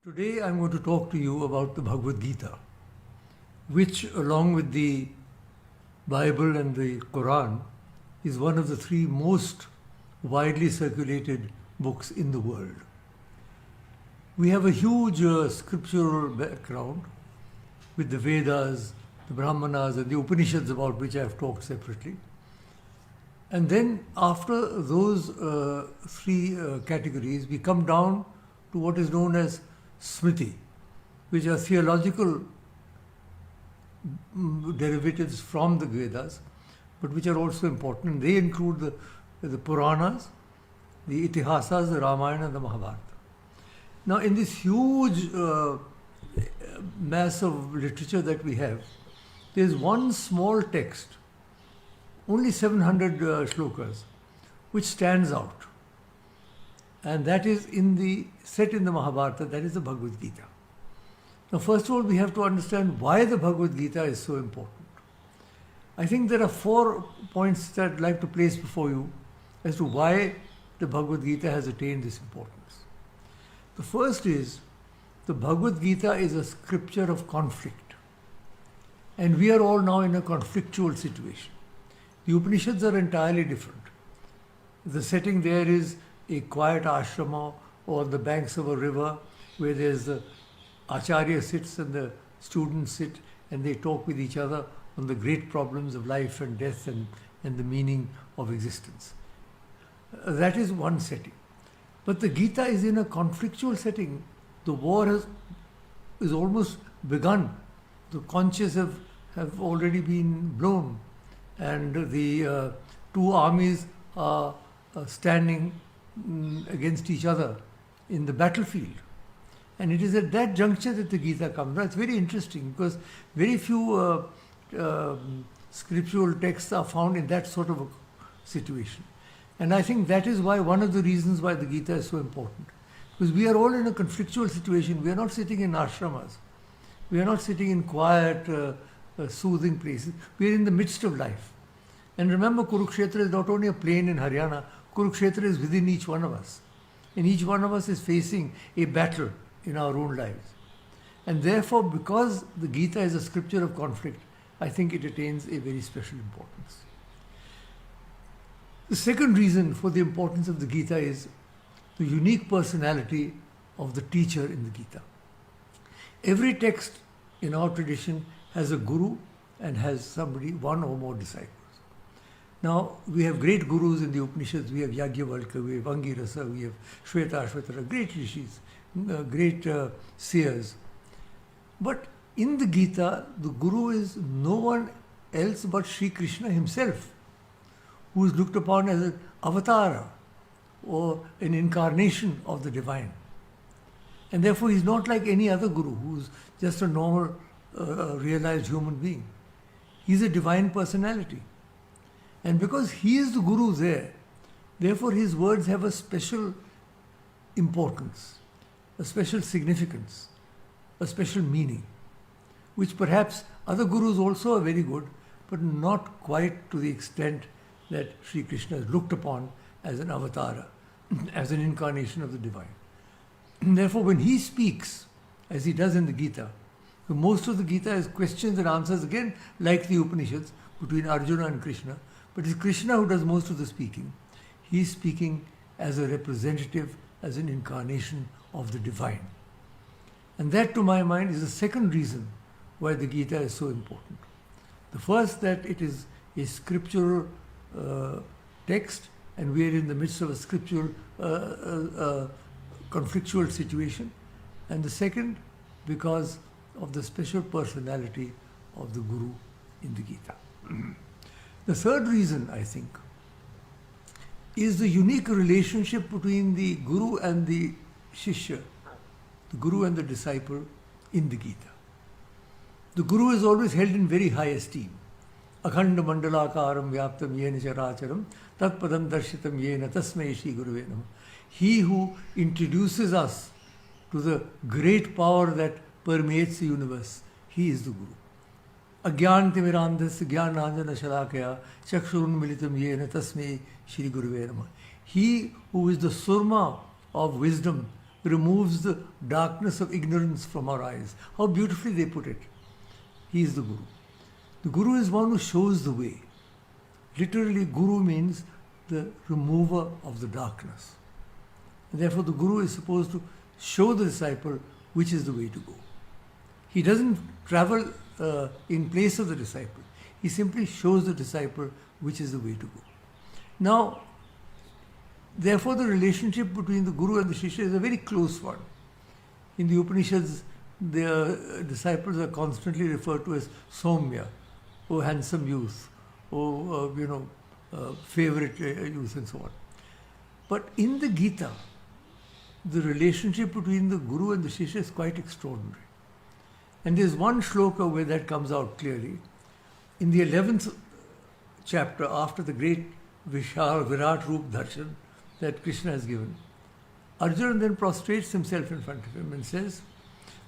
Today I'm going to talk to you about the Bhagavad Gita, which, along with the Bible and the Quran, is one of the three most widely circulated books in the world. We have a huge scriptural background with the Vedas, the Brahmanas, and the Upanishads, about which I have talked separately. And then, after those three categories, we come down to what is known as Smriti, which are theological derivatives from the Vedas, but which are also important. They include the Puranas, the Itihasas, the Ramayana, and the Mahabharata. Now, in this huge mass of literature that we have, there is one small text, only 700 shlokas, which stands out. And that is set in the Mahabharata, that is the Bhagavad Gita. Now, first of all, we have to understand why the Bhagavad Gita is so important. I think there are 4 points that I'd like to place before you as to why the Bhagavad Gita has attained this importance. The first is, the Bhagavad Gita is a scripture of conflict. And we are all now in a conflictual situation. The Upanishads are entirely different. The setting there is a quiet ashrama or on the banks of a river where there's the Acharya sits and the students sit and they talk with each other on the great problems of life and death and the meaning of existence. That is one setting. But the Gita is in a conflictual setting. The war is almost begun. The conches have already been blown, and the two armies are standing against each other in the battlefield. And it is at that juncture that the Gita comes. Now, it's very interesting because very few scriptural texts are found in that sort of a situation. And I think that is why one of the reasons why the Gita is so important. Because we are all in a conflictual situation. We are not sitting in ashramas. We are not sitting in quiet, soothing places. We are in the midst of life. And remember, Kurukshetra is not only a plain in Haryana, Kurukshetra is within each one of us. And each one of us is facing a battle in our own lives. And therefore, because the Gita is a scripture of conflict, I think it attains a very special importance. The second reason for the importance of the Gita is the unique personality of the teacher in the Gita. Every text in our tradition has a guru and has somebody, one or more disciples. Now, we have great gurus in the Upanishads. We have Yajnavalkya, we have Angirasa, we have Shvetashvatara, great rishis, great seers. But in the Gita, the guru is no one else but Sri Krishna himself, who is looked upon as an avatara or an incarnation of the divine. And therefore, he is not like any other guru who is just a normal, realized human being. He is a divine personality. And because he is the guru there, therefore his words have a special importance, a special significance, a special meaning, which perhaps other gurus also are very good, but not quite to the extent that Sri Krishna is looked upon as an avatara, as an incarnation of the divine. And therefore, when he speaks, as he does in the Gita, most of the Gita is questions and answers, again, like the Upanishads, between Arjuna and Krishna. But it's Krishna who does most of the speaking. He's speaking as a representative, as an incarnation of the divine. And that, to my mind, is the second reason why the Gita is so important. The first, that it is a scriptural text, and we are in the midst of a scriptural conflictual situation. And the second, because of the special personality of the Guru in the Gita. The third reason, I think, is the unique relationship between the Guru and the Shishya, the Guru and the disciple in the Gita. The Guru is always held in very high esteem. Akhanda mandalakaram vyaptam yena characharam tat padam darshitam yena tasmai shri guruve namah. He who introduces us to the great power that permeates the universe, he is the Guru. Agyantimirandhasya jnananjana shalakaya chakshurunmilitam yena tasmai shri guruve namah. He who is the surma of wisdom removes the darkness of ignorance from our eyes. How beautifully they put it. He is the Guru. The Guru is one who shows the way. Literally, Guru means the remover of the darkness. And therefore, the Guru is supposed to show the disciple which is the way to go. He doesn't travel in place of the disciple. He simply shows the disciple which is the way to go. Now, therefore, the relationship between the Guru and the Shishya is a very close one. In the Upanishads, the disciples are constantly referred to as Somya, oh handsome youth, oh favorite youth, and so on. But in the Gita, the relationship between the Guru and the Shishya is quite extraordinary. And there's one shloka where that comes out clearly. In the 11th chapter, after the great Vishal Virat Roop Darshan that Krishna has given, Arjuna then prostrates himself in front of him and says,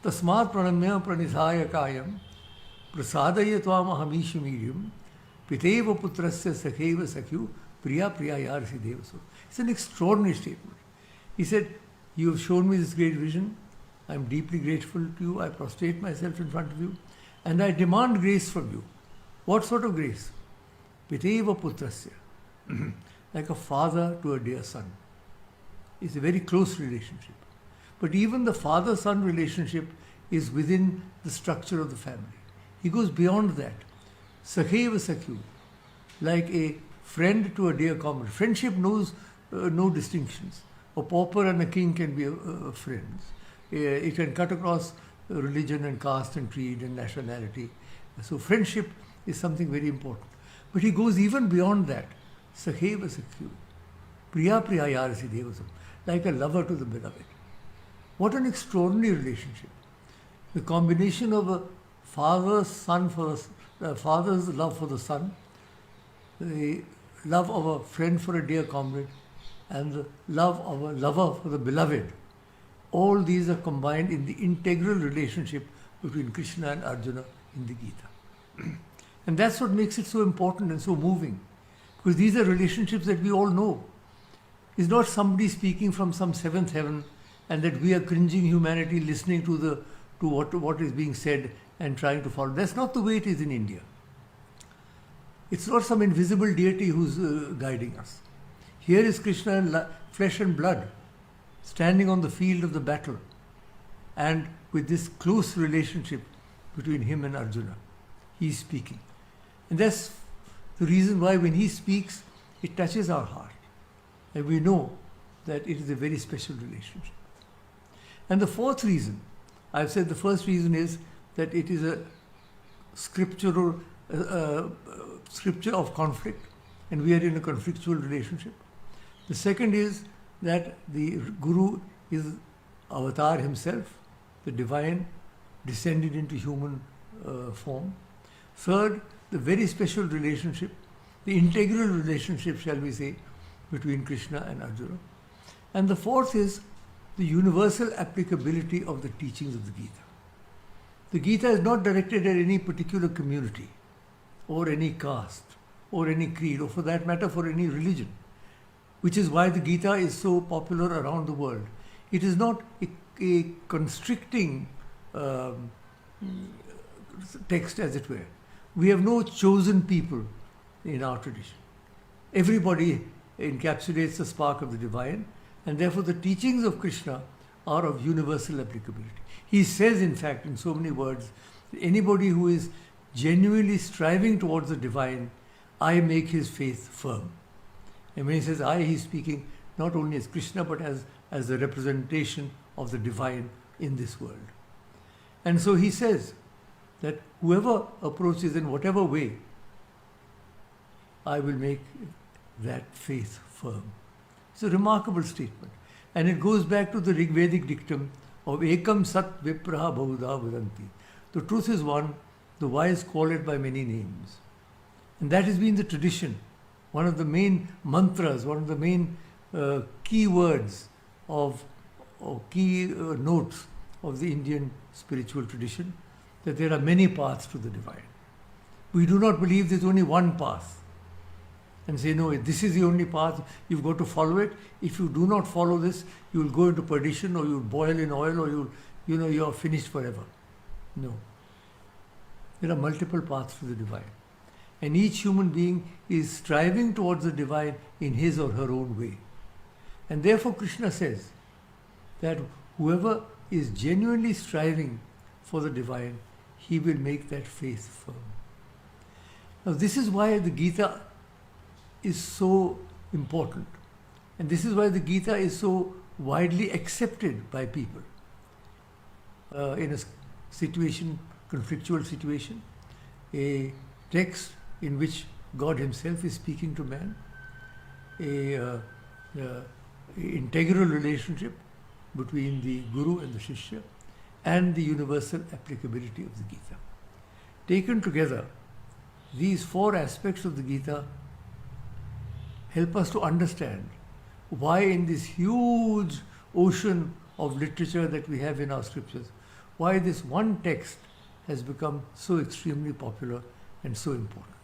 Tasmat pranamya pranidhaya kayam prasadaya tvam ahamishamiriam piteva putrasya sakheva sakyu priya priyayarsi devaso. It's an extraordinary statement. He said, you have shown me this great vision. I am deeply grateful to you. I prostrate myself in front of you. And I demand grace from you. What sort of grace? Piteva putrasya. Like a father to a dear son. It's a very close relationship. But even the father-son relationship is within the structure of the family. He goes beyond that. Sakheva sakyu. Like a friend to a dear comrade. Friendship knows no distinctions. A pauper and a king can be friends. It can cut across religion and caste and creed and nationality. So friendship is something very important. But he goes even beyond that. Sakheva sakyu. Priya priyayarasi devasam. Like a lover to the beloved. What an extraordinary relationship. The combination of a father's love for the son, the love of a friend for a dear comrade, and the love of a lover for the beloved. All these are combined in the integral relationship between Krishna and Arjuna in the Gita. And that's what makes it so important and so moving. Because these are relationships that we all know. It's not somebody speaking from some seventh heaven and that we are cringing humanity listening to what is being said and trying to follow. That's not the way it is in India. It's not some invisible deity who's guiding us. Here is Krishna in flesh and blood, standing on the field of the battle, and with this close relationship between him and Arjuna, he's speaking. And that's the reason why when he speaks, it touches our heart. And we know that it is a very special relationship. And the fourth reason, I've said the first reason is that it is a scripture of conflict, and we are in a conflictual relationship. The second is that the Guru is Avatar himself, the divine, descended into human form. Third, the very special relationship, the integral relationship, shall we say, between Krishna and Arjuna. And the fourth is the universal applicability of the teachings of the Gita. The Gita is not directed at any particular community, or any caste, or any creed, or for that matter, for any religion, which is why the Gita is so popular around the world. It is not a constricting text, as it were. We have no chosen people in our tradition. Everybody encapsulates the spark of the divine, and therefore the teachings of Krishna are of universal applicability. He says, in fact, in so many words, anybody who is genuinely striving towards the divine, I make his faith firm. And when he says I, he's speaking not only as Krishna, but as the representation of the divine in this world. And so he says that whoever approaches in whatever way, I will make that faith firm. It's a remarkable statement. And it goes back to the Rigvedic dictum of Ekam Sat Vipraha Bahuda Vadanti. The truth is one, the wise call it by many names. And that has been the tradition. One of the main mantras, one of the main key words or key notes of the Indian spiritual tradition, that there are many paths to the divine. We do not believe there's only one path. and say, no, this is the only path, you've got to follow it. If you do not follow this, you will go into perdition, or you'll boil in oil, or you are finished forever. No. There are multiple paths to the divine. And each human being is striving towards the divine in his or her own way. And therefore Krishna says that whoever is genuinely striving for the divine, he will make that faith firm. Now this is why the Gita is so important. And this is why the Gita is so widely accepted by people. In a situation, conflictual situation, a text in which God himself is speaking to man, a integral relationship between the Guru and the Shishya, and the universal applicability of the Gita. Taken together, these four aspects of the Gita help us to understand why in this huge ocean of literature that we have in our scriptures, why this one text has become so extremely popular and so important.